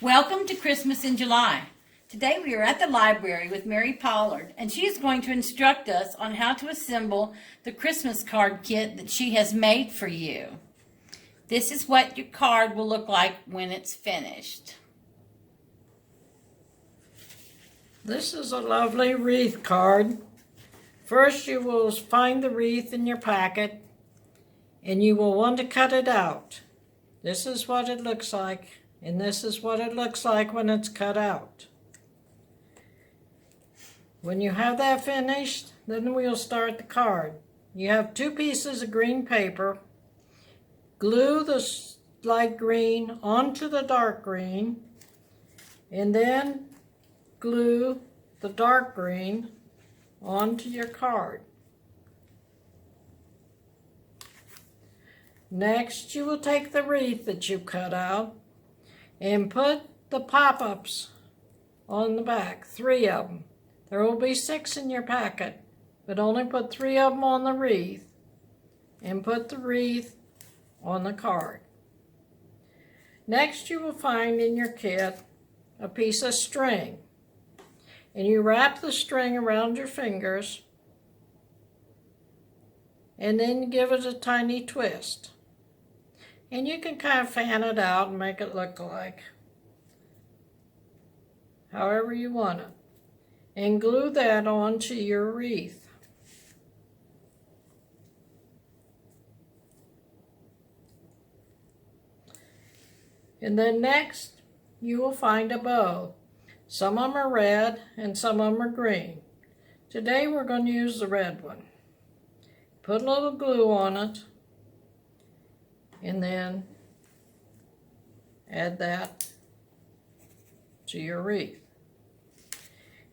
Welcome to Christmas in July. Today we are at the library with Mary Pollard, and she is going to instruct us on how to assemble the Christmas card kit that she has made for you. This is what your card will look like when it's finished. This is a lovely wreath card. First you will find the wreath in your packet and you will want to cut it out. This is what it looks like, and this is what it looks like when it's cut out. When you have that finished, then we'll start the card. You have 2 pieces of green paper. Glue the light green onto the dark green, and then glue the dark green onto your card. Next, you will take the wreath that you cut out and put the pop-ups on the back, 3 of them. There will be 6 in your packet, but only put 3 of them on the wreath and put the wreath on the card. Next, you will find in your kit a piece of string, and you wrap the string around your fingers and then give it a tiny twist. And you can kind of fan it out and make it look like however you want it. And glue that onto your wreath. And then next, you will find a bow. Some of them are red and some of them are green. Today we're going to use the red one. Put a little glue on it and then add that to your wreath.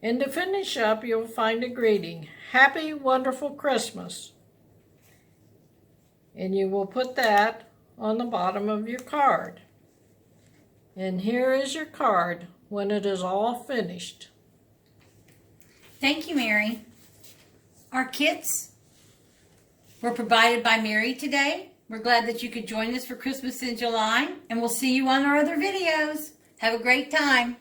And to finish up, you'll find a greeting, Happy Wonderful Christmas. And you will put that on the bottom of your card. And here is your card when it is all finished. Thank you, Mary. Our kits were provided by Mary today. We're glad that you could join us for Christmas in July, and we'll see you on our other videos. Have a great time.